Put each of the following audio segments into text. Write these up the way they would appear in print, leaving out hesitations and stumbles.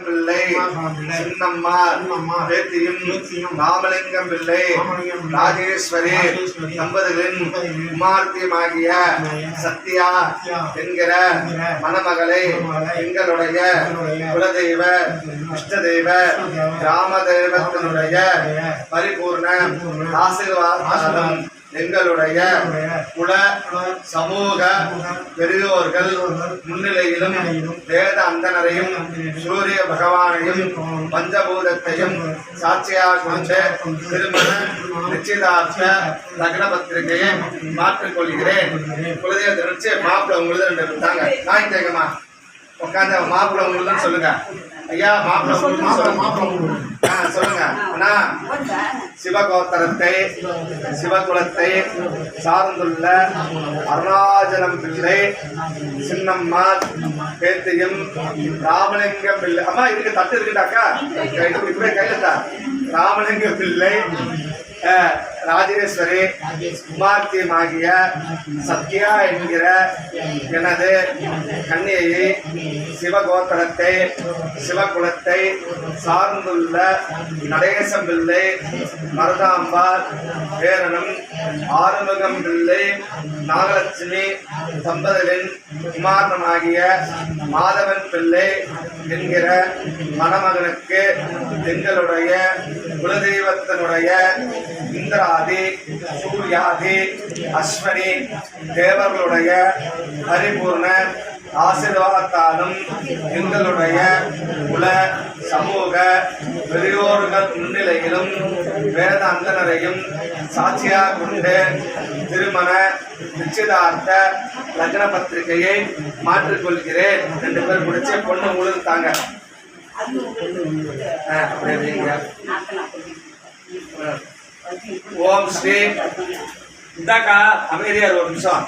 பிள்ளை சின்னம்மா பேத்தியும் ராமலிங்கம் பிள்ளை ராஜேஸ்வரி தம்பதிகளின் குமார்த்தியமாகிய சத்யா என்கிற மணமகளை எங்களுடைய குலதெய்வ இஷ்டதெய்வ கிராம தெய்வத்தினுடைய பரிபூர்ண ஆசீர்வாதம் எங்களுடைய குல சமூக பெரியோர்கள் முன்னிலையிலும் வேத அந்தனரையும் சூரிய பகவானையும் பஞ்சபூதத்தையும் சாட்சியாக கொண்டு திருமண நிச்சயதார்த்த லக்ன பத்திரிகையை மாற்றிக்கொள்கிறேன். குலதெய்வத்தை நினைச்சு மாப்பிள்ளை உங்களுக்கு ரெண்டு தாங்க நாய் தேங்கம்மா உட்காந்து மாப்பிள்ளை உங்களுக்கு சொல்லுங்க. ஐயா மாப்பிள்ளை சொல்லுங்க. அண்ணா சிவகோத்திரத்தை சிவகுலத்தை சார்ந்துள்ள அருணாச்சலம் பிள்ளை சின்னம்மா பேத்தியும் ராமலிங்கம் பிள்ளை அம்மா இதுக்கு தட்டு இருக்குட்டாக்கா இப்பவே கையிலா ராமலிங்கம் பிள்ளை ராஜேஸ்வரி குமார்த்தியமாகிய சத்யா என்கிற எனது கன்னியை சிவகோத்திரத்தை சிவகுலத்தை சார்ந்துள்ள நடேசம் பிள்ளை மருதாம்பாள் பேரனும் ஆறுமுகம் பிள்ளை நாகலட்சுமி தம்பதிகளின் குமாரனாகிய மாதவன் பிள்ளை என்கிற மணமகனுக்கு எங்களுடைய குலதெய்வத்தினுடைய இந்திராதி சூர்யாதி அஸ்வனி தேவர்களுடைய பரிபூர்ண ஆசீர்வாதத்தாலும் எங்களுடைய குல சமூக பெரியோர்கள் முன்னிலையிலும் வேத அந்தனரையும் சாட்சியாக கொண்டு திருமண நிச்சயதார்த்த லக்ன பத்திரிகையை மாற்றிக்கொள்கிறேன். 2 பேர் பிடிச்ச பொண்ணு முழுத்தாங்க. ஓம் ஸ்ரீ இந்தாக்கா அமைதியார் ஒரு நிமிஷம்.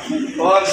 ஓம்